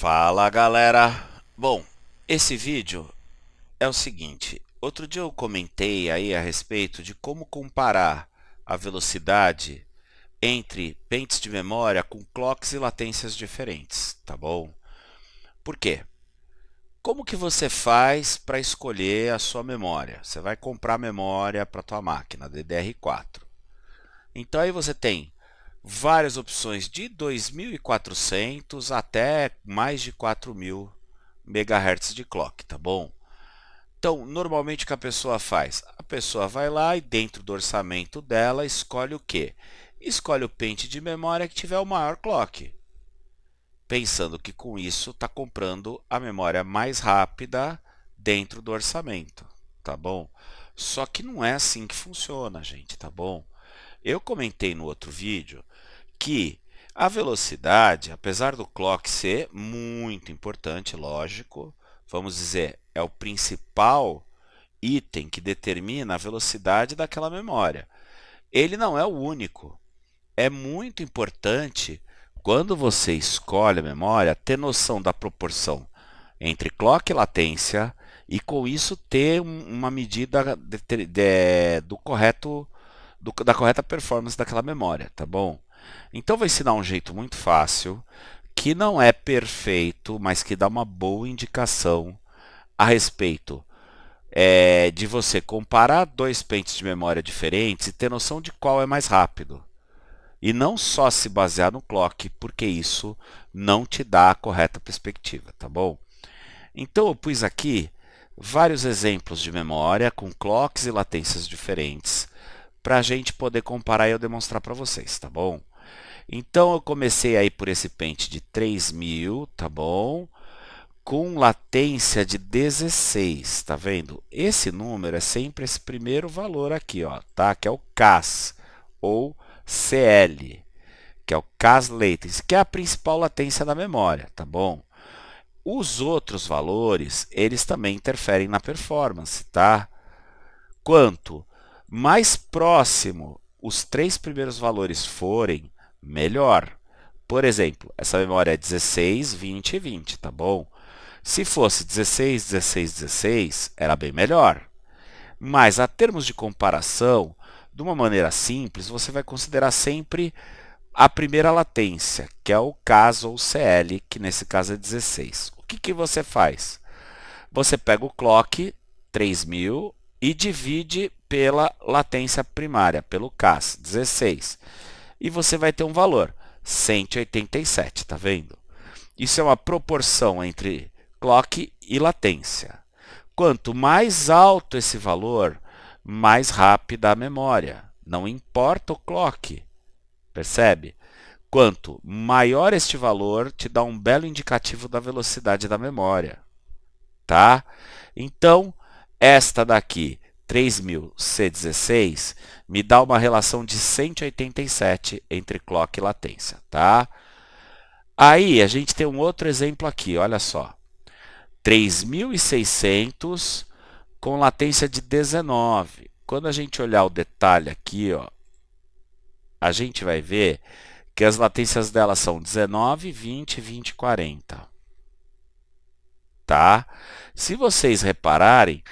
Fala galera! Bom, esse vídeo é o seguinte, outro dia eu comentei aí a respeito de como comparar a velocidade entre pentes de memória com clocks e latências diferentes, tá bom? Por quê? Como que você faz para escolher a sua memória? Você vai comprar memória para a tua máquina, DDR4. Então aí você tem várias opções de 2.400 até mais de 4.000 MHz de clock, tá bom? Então, normalmente o que a pessoa faz? A pessoa vai lá e dentro do orçamento dela escolhe o quê? Escolhe o pente de memória que tiver o maior clock, pensando que com isso está comprando a memória mais rápida dentro do orçamento, tá bom? Só que não é assim que funciona, gente, tá bom? Eu comentei no outro vídeo que a velocidade, apesar do clock ser muito importante, lógico, vamos dizer, é o principal item que determina a velocidade daquela memória. Ele não é o único. É muito importante, quando você escolhe a memória, ter noção da proporção entre clock e latência e, com isso, ter uma medida da correta performance daquela memória, tá bom? Então, vou ensinar um jeito muito fácil, que não é perfeito, mas que dá uma boa indicação a respeito de você comparar dois pentes de memória diferentes e ter noção de qual é mais rápido. E não só se basear no clock, porque isso não te dá a correta perspectiva, tá bom? Então eu pus aqui vários exemplos de memória com clocks e latências diferentes para a gente poder comparar e eu demonstrar para vocês, tá bom? Então eu comecei aí por esse pente de 3.000, tá bom? Com latência de 16, tá vendo? Esse número é sempre esse primeiro valor aqui, ó, tá? Que é o CAS ou CL, que é o CAS latency, que é a principal latência da memória, tá bom? Os outros valores, eles também interferem na performance, tá? Quanto mais próximo os três primeiros valores forem, melhor. Por exemplo, essa memória é 16, 20 e 20, tá bom? Se fosse 16, 16, 16, era bem melhor. Mas, a termos de comparação, de uma maneira simples, você vai considerar sempre a primeira latência, que é o CAS ou CL, que nesse caso é 16. O que você faz? Você pega o clock 3.000 e divide pela latência primária, pelo CAS, 16. E você vai ter um valor, 187, tá vendo? Isso é uma proporção entre clock e latência. Quanto mais alto esse valor, mais rápida a memória. Não importa o clock, percebe? Quanto maior este valor, te dá um belo indicativo da velocidade da memória, tá? Então, esta daqui, 3.000C16, me dá uma relação de 187 entre clock e latência, tá? Aí, a gente tem um outro exemplo aqui, olha só. 3.600 com latência de 19. Quando a gente olhar o detalhe aqui, ó, a gente vai ver que as latências dela são 19, 20, 20 e 40. Tá? Se vocês repararem,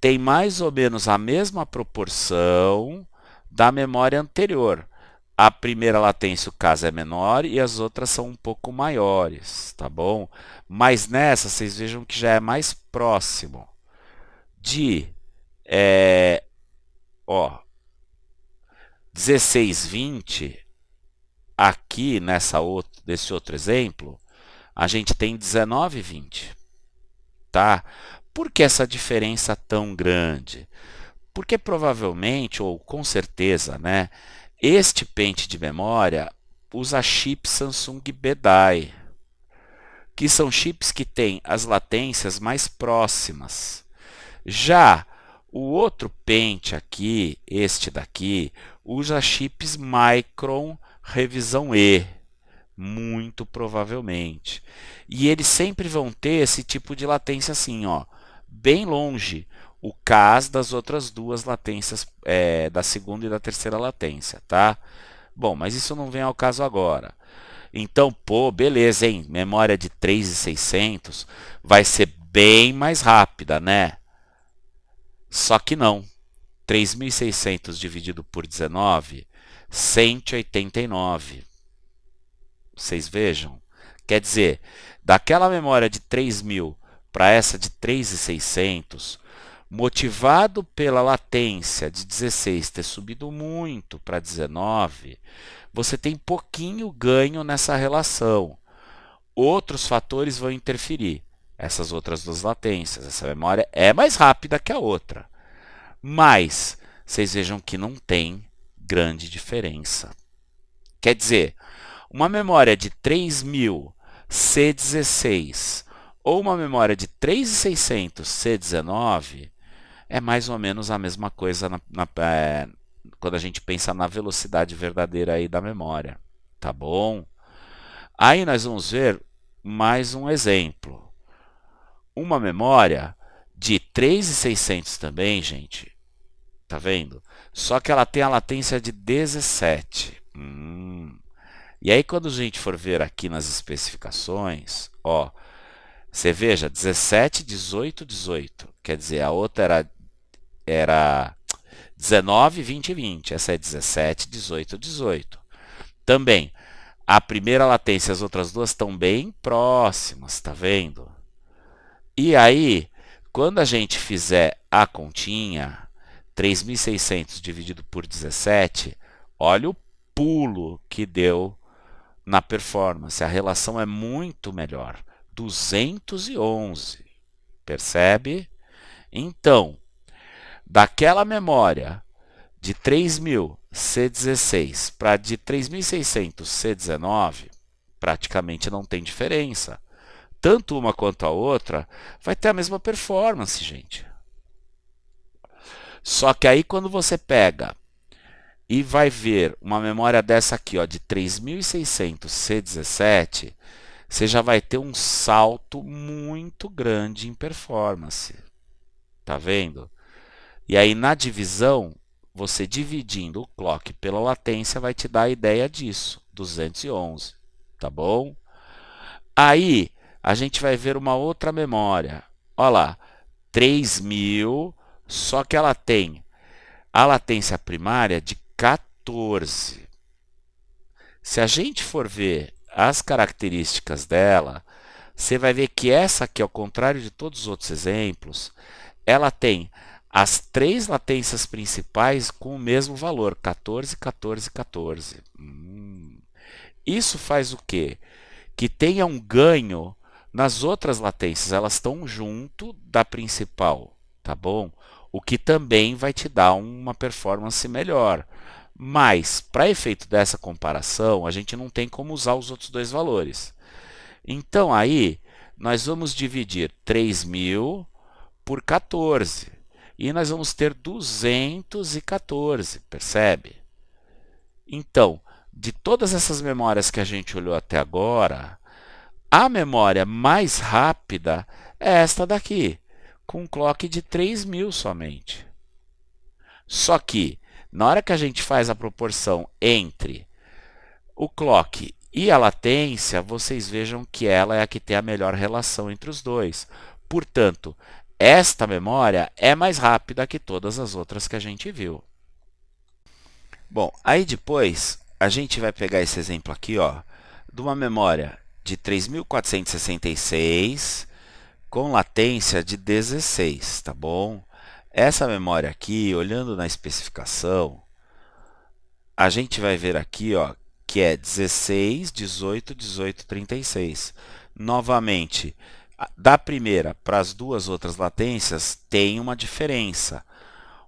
tem mais ou menos a mesma proporção da memória anterior. A primeira latência, o caso é menor, e as outras são um pouco maiores, tá bom? Mas nessa, vocês vejam que já é mais próximo de, ó, 16, 20, aqui nesse outro exemplo, a gente tem 19, 20, tá? Por que essa diferença tão grande? Porque provavelmente, ou com certeza, né, este pente de memória usa chips Samsung BDI, que são chips que têm as latências mais próximas. Já o outro pente aqui, este daqui, usa chips Micron revisão E, muito provavelmente. E eles sempre vão ter esse tipo de latência assim, ó, bem longe o CAS das outras duas latências, da segunda e da terceira latência, tá? Bom, mas isso não vem ao caso agora. Então, pô, beleza, hein? Memória de 3.600 vai ser bem mais rápida, né? Só que não. 3.600 dividido por 19, 189. Vocês vejam? Quer dizer, daquela memória de 3.000 para essa de 3.600, motivado pela latência de 16 ter subido muito para 19, você tem pouquinho ganho nessa relação. Outros fatores vão interferir. Essas outras duas latências. Essa memória é mais rápida que a outra. Mas vocês vejam que não tem grande diferença. Quer dizer, uma memória de 3.000 C16 ou uma memória de 3.600 C19 é mais ou menos a mesma coisa quando a gente pensa na velocidade verdadeira aí da memória. Tá bom? Aí nós vamos ver mais um exemplo. Uma memória de 3.600 também, gente. Tá vendo? Só que ela tem a latência de 17. E aí quando a gente for ver aqui nas especificações, ó, você veja 17, 18, 18. Quer dizer, a outra era 19, 20, 20. Essa é 17, 18, 18. Também, a primeira latência e as outras duas estão bem próximas, tá vendo? E aí, quando a gente fizer a continha, 3.600 dividido por 17, olha o pulo que deu na performance. A relação é muito melhor. 211. Percebe? Então, daquela memória de 3.000 C16 para de 3.600 C19, praticamente não tem diferença. Tanto uma quanto a outra vai ter a mesma performance, gente. Só que aí quando você pega e vai ver uma memória dessa aqui, ó, de 3.600 C17, você já vai ter um salto muito grande em performance. Tá vendo? E aí na divisão, você dividindo o clock pela latência vai te dar a ideia disso, 211, tá bom? Aí a gente vai ver uma outra memória. Olha lá, 3.000, só que ela tem a latência primária de 14. Se a gente for ver as características dela, você vai ver que essa aqui, ao contrário de todos os outros exemplos, ela tem as três latências principais com o mesmo valor, 14, 14, 14. Isso faz o quê? Que tenha um ganho nas outras latências, elas estão junto da principal, tá bom? O que também vai te dar uma performance melhor. Mas, para efeito dessa comparação, a gente não tem como usar os outros dois valores. Então, aí, nós vamos dividir 3.000 por 14. E nós vamos ter 214, percebe? Então, de todas essas memórias que a gente olhou até agora, a memória mais rápida é esta daqui, com um clock de 3.000 somente. Só que, na hora que a gente faz a proporção entre o clock e a latência, vocês vejam que ela é a que tem a melhor relação entre os dois. Portanto, esta memória é mais rápida que todas as outras que a gente viu. Bom, aí depois a gente vai pegar esse exemplo aqui, ó, de uma memória de 3.466 com latência de 16, tá bom? Essa memória aqui, olhando na especificação, a gente vai ver aqui, ó, que é 16, 18, 18, 36. Novamente, da primeira para as duas outras latências tem uma diferença,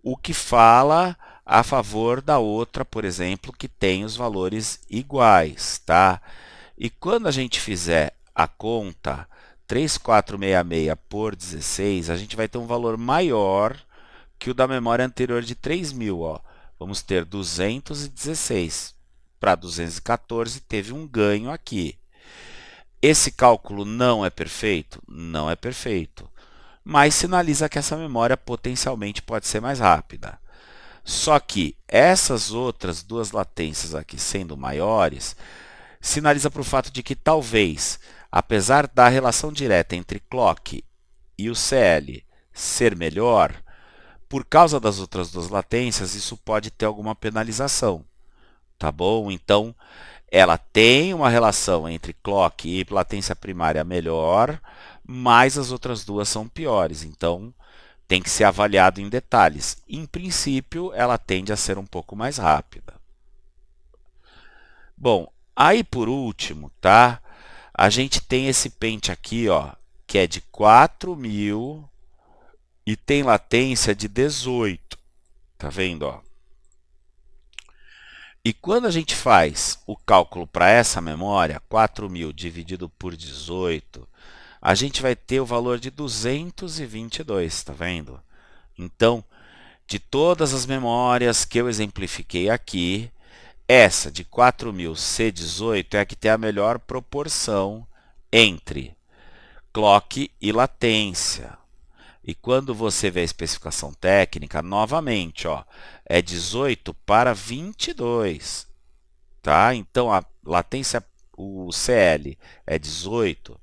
o que fala a favor da outra, por exemplo, que tem os valores iguais, tá? E quando a gente fizer a conta 3.466 por 16, a gente vai ter um valor maior que o da memória anterior de 3.000. Ó. Vamos ter 216. Para 214 teve um ganho aqui. Esse cálculo não é perfeito? Não é perfeito. Mas sinaliza que essa memória potencialmente pode ser mais rápida. Só que essas outras duas latências aqui sendo maiores, sinaliza para o fato de que talvez, apesar da relação direta entre clock e o CL ser melhor, por causa das outras duas latências, isso pode ter alguma penalização, tá bom? Então, ela tem uma relação entre clock e latência primária melhor, mas as outras duas são piores. Então, tem que ser avaliado em detalhes. Em princípio, ela tende a ser um pouco mais rápida. Bom, aí por último, tá? A gente tem esse pente aqui, ó, que é de 4.000 e tem latência de 18. Tá vendo, ó? E quando a gente faz o cálculo para essa memória, 4.000 dividido por 18, a gente vai ter o valor de 222, tá vendo? Então, de todas as memórias que eu exemplifiquei aqui, essa de 4.000 C18 é a que tem a melhor proporção entre clock e latência. E quando você vê a especificação técnica, novamente, ó, é 18 para 22. Tá? Então, a latência, o CL é 18,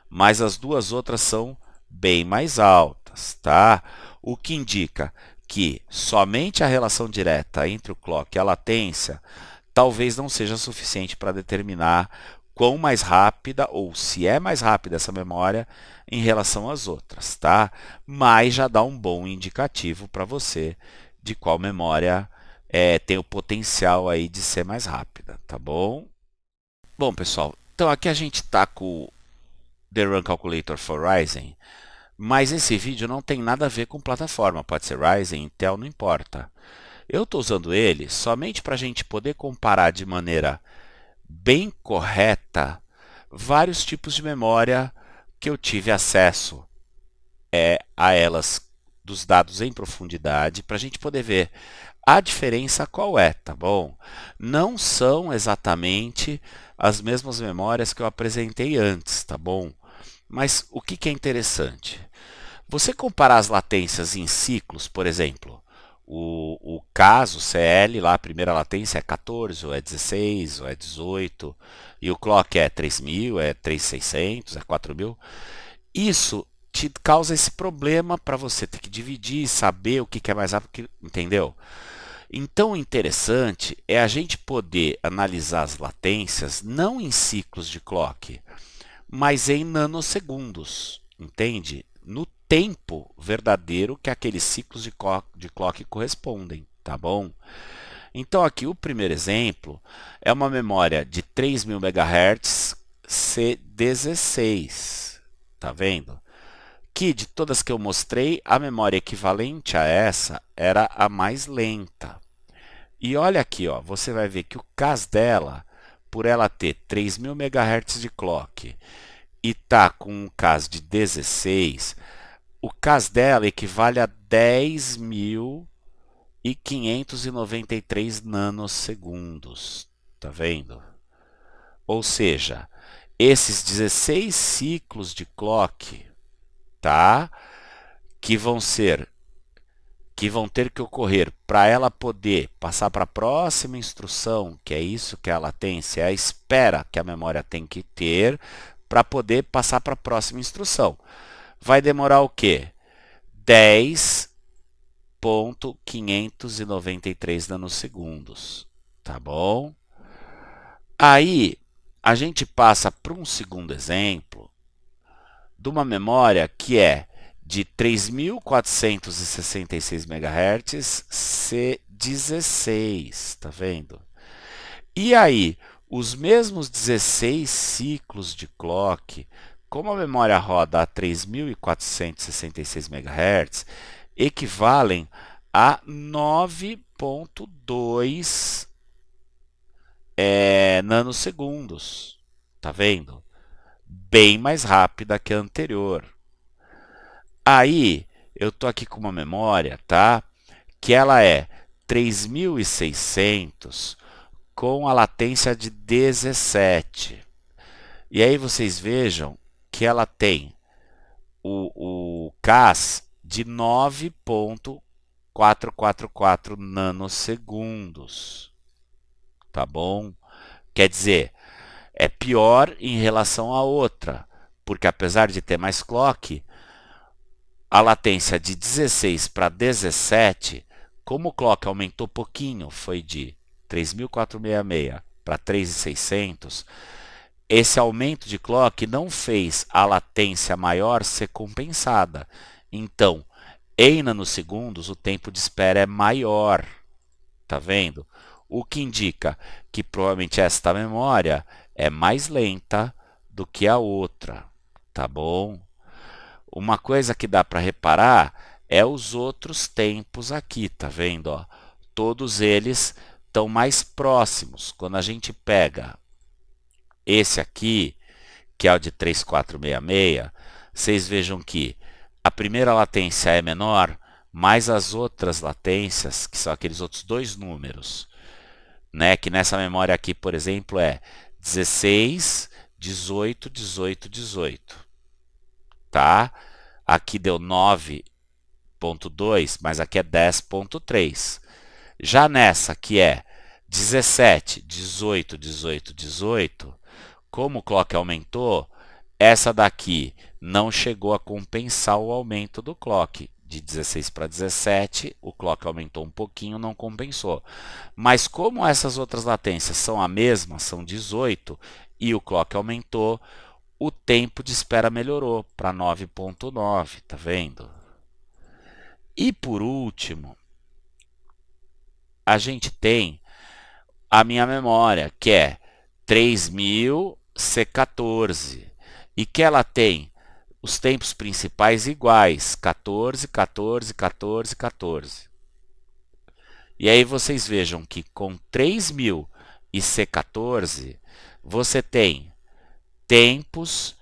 mas as duas outras são bem mais altas. Tá? O que indica que somente a relação direta entre o clock e a latência talvez não seja suficiente para determinar quão mais rápida ou se é mais rápida essa memória em relação às outras, tá? Mas já dá um bom indicativo para você de qual memória tem o potencial aí de ser mais rápida, tá bom? Bom, pessoal, então aqui a gente está com o The Run Calculator for Ryzen, mas esse vídeo não tem nada a ver com plataforma, pode ser Ryzen, Intel, não importa. Eu estou usando ele somente para a gente poder comparar de maneira bem correta vários tipos de memória que eu tive acesso a elas dos dados em profundidade para a gente poder ver a diferença qual é, tá bom? Não são exatamente as mesmas memórias que eu apresentei antes, tá bom? Mas o que é interessante? Você comparar as latências em ciclos, por exemplo, o caso CL, lá a primeira latência é 14, ou é 16, ou é 18, e o clock é 3.000, é 3.600, é 4.000. Isso te causa esse problema para você ter que dividir, saber o que é mais rápido, entendeu? Então, o interessante é a gente poder analisar as latências não em ciclos de clock, mas em nanosegundos, entende? No tempo verdadeiro que aqueles ciclos de clock correspondem, tá bom? Então aqui o primeiro exemplo é uma memória de 3.000 MHz C16, tá vendo? Que de todas que eu mostrei, a memória equivalente a essa era a mais lenta. E olha aqui, ó, você vai ver que o CAS dela, por ela ter 3.000 MHz de clock e tá com um CAS de 16, o CAS dela equivale a 10.593 nanosegundos. Tá vendo? Ou seja, esses 16 ciclos de clock, tá? Que vão ter que ocorrer para ela poder passar para a próxima instrução, que é isso que é a latência, é a espera que a memória tem que ter para poder passar para a próxima instrução. Vai demorar o quê? 10.593 nanosegundos, tá bom? Aí a gente passa para um segundo exemplo de uma memória que é de 3.466 MHz C16, tá vendo? E aí, os mesmos 16 ciclos de clock, como a memória roda a 3.466 MHz, equivalem a 9.2 nanosegundos. Tá vendo? Bem mais rápida que a anterior. Aí, eu estou aqui com uma memória, tá? Que ela é 3.600 com a latência de 17. E aí vocês vejam que ela tem o CAS de 9.444 nanosegundos. Tá bom? Quer dizer, é pior em relação à outra, porque apesar de ter mais clock, a latência de 16 para 17, como o clock aumentou pouquinho, foi de 3.466 para 3.600, esse aumento de clock não fez a latência maior ser compensada. Então, em nanosegundos, o tempo de espera é maior. Tá vendo? O que indica que provavelmente esta memória é mais lenta do que a outra. Tá bom? Uma coisa que dá para reparar é os outros tempos aqui, tá vendo? Ó? Todos eles estão mais próximos. Quando a gente pega esse aqui, que é o de 3466, vocês vejam que a primeira latência é menor, mas as outras latências, que são aqueles outros dois números, né, que nessa memória aqui, por exemplo, é 16, 18, 18, 18. Tá? Aqui deu 9.2, mas aqui é 10.3. Já nessa, que é 17, 18, 18, 18, como o clock aumentou, essa daqui não chegou a compensar o aumento do clock. De 16 para 17, o clock aumentou um pouquinho, não compensou. Mas como essas outras latências são a mesma, são 18, e o clock aumentou, o tempo de espera melhorou para 9.9, tá vendo? E por último, a gente tem a minha memória, que é 3000 C14, e que ela tem os tempos principais iguais, 14, 14, 14, 14. E aí vocês vejam que com 3000 e C14, você tem tempos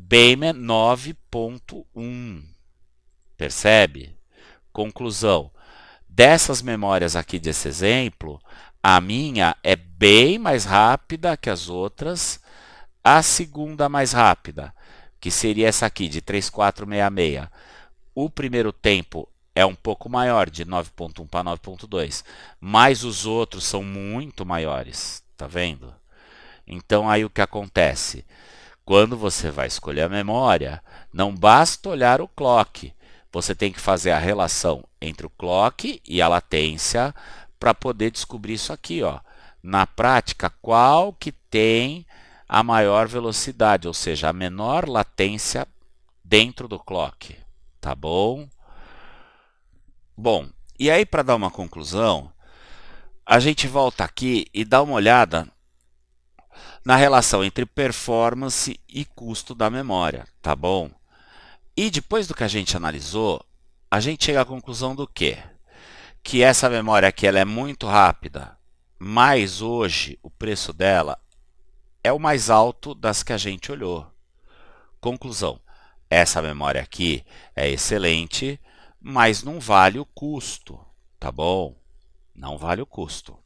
bem 9.1. Percebe? Conclusão. Dessas memórias aqui desse exemplo, a minha é bem mais rápida que as outras. A segunda mais rápida, que seria essa aqui, de 3466. O primeiro tempo é um pouco maior, de 9.1 para 9.2, mas os outros são muito maiores, tá vendo? Então aí o que acontece? Quando você vai escolher a memória, não basta olhar o clock, você tem que fazer a relação entre o clock e a latência para poder descobrir isso aqui, ó. Na prática, qual que tem a maior velocidade, ou seja, a menor latência dentro do clock, tá bom? Bom, e aí para dar uma conclusão, a gente volta aqui e dá uma olhada na relação entre performance e custo da memória, tá bom? E depois do que a gente analisou, a gente chega à conclusão do quê? Que essa memória aqui ela é muito rápida, mas hoje o preço dela é o mais alto das que a gente olhou. Conclusão, essa memória aqui é excelente, mas não vale o custo, tá bom? Não vale o custo.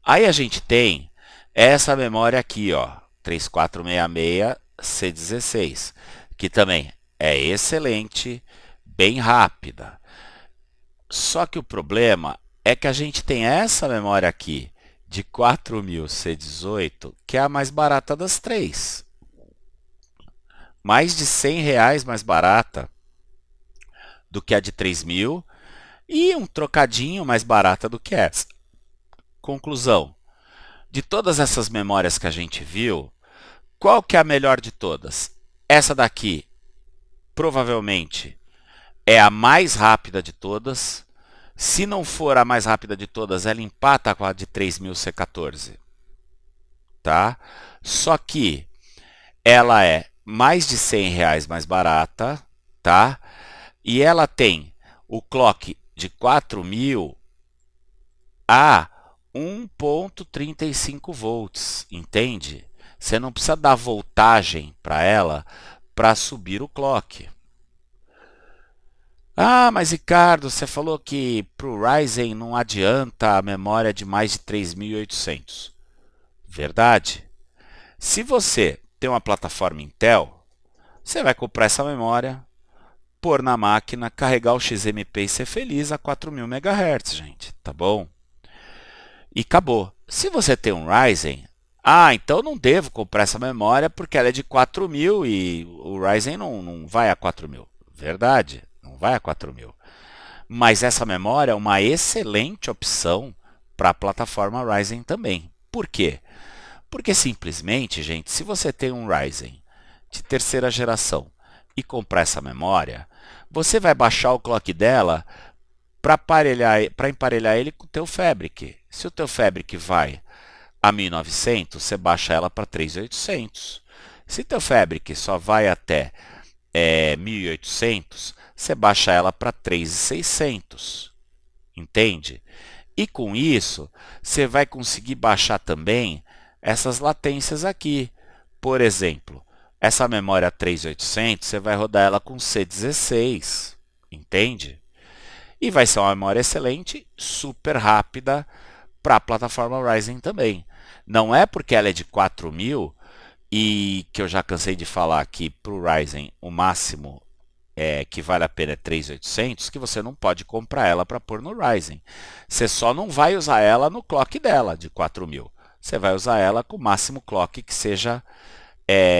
Aí a gente tem essa memória aqui, ó, 3466 C16, que também é excelente, bem rápida. Só que o problema é que a gente tem essa memória aqui, de 4000 C18, que é a mais barata das três. Mais de R$ 100 mais barata do que a de 3000 e um trocadinho mais barata do que essa. Conclusão, de todas essas memórias que a gente viu, qual que é a melhor de todas? Essa daqui, provavelmente, é a mais rápida de todas. Se não for a mais rápida de todas, ela empata com a de 3000 C14. Tá? Só que ela é mais de R$ 100 mais barata, tá? E ela tem o clock de 4000 a 1.35 volts, entende? Você não precisa dar voltagem para ela para subir o clock. Ah, mas Ricardo, você falou que para o Ryzen não adianta a memória de mais de 3.800. Verdade. Se você tem uma plataforma Intel, você vai comprar essa memória, pôr na máquina, carregar o XMP e ser feliz a 4.000 MHz, gente, tá bom? E acabou. Se você tem um Ryzen, Ah, então não devo comprar essa memória porque ela é de 4.000 e o Ryzen não vai a 4.000. Verdade, não vai a 4.000. Mas essa memória é uma excelente opção para a plataforma Ryzen também. Por quê? Porque simplesmente, gente, se você tem um Ryzen de terceira geração e comprar essa memória, você vai baixar o clock dela para emparelhar ele com o teu Fabric. Se o teu Fabric vai a 1900, você baixa ela para 3800. Se teu Fabric só vai até 1800, você baixa ela para 3600. Entende? E com isso, você vai conseguir baixar também essas latências aqui. Por exemplo, essa memória 3800, você vai rodar ela com C16. Entende? E vai ser uma memória excelente, super rápida para a plataforma Ryzen também. Não é porque ela é de 4.000 e que eu já cansei de falar aqui para o Ryzen o máximo que vale a pena é 3.800 que você não pode comprar ela para pôr no Ryzen. Você só não vai usar ela no clock dela de 4.000. Você vai usar ela com o máximo clock que seja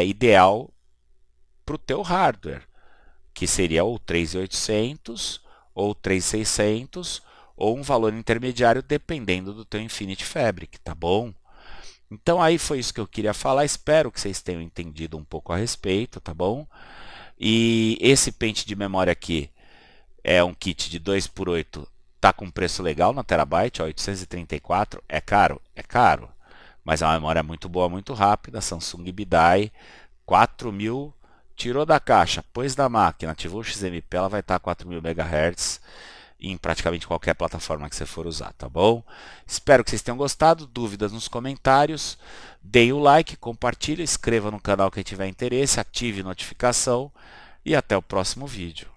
ideal para o teu hardware, que seria ou 3.800 ou 3.600 ou um valor intermediário dependendo do teu Infinity Fabric, tá bom? Então aí foi isso que eu queria falar, espero que vocês tenham entendido um pouco a respeito, tá bom? E esse pente de memória aqui é um kit de 2x8, tá com preço legal na Terabyte, ó, 834, é caro, mas é uma memória muito boa, muito rápida, Samsung BDI, 4.000, tirou da caixa, pôs da máquina, ativou o XMP, ela vai estar a 4.000 MHz em praticamente qualquer plataforma que você for usar, tá bom? Espero que vocês tenham gostado, dúvidas nos comentários, deem o like, compartilhe, inscreva no canal quem tiver interesse, ative notificação e até o próximo vídeo.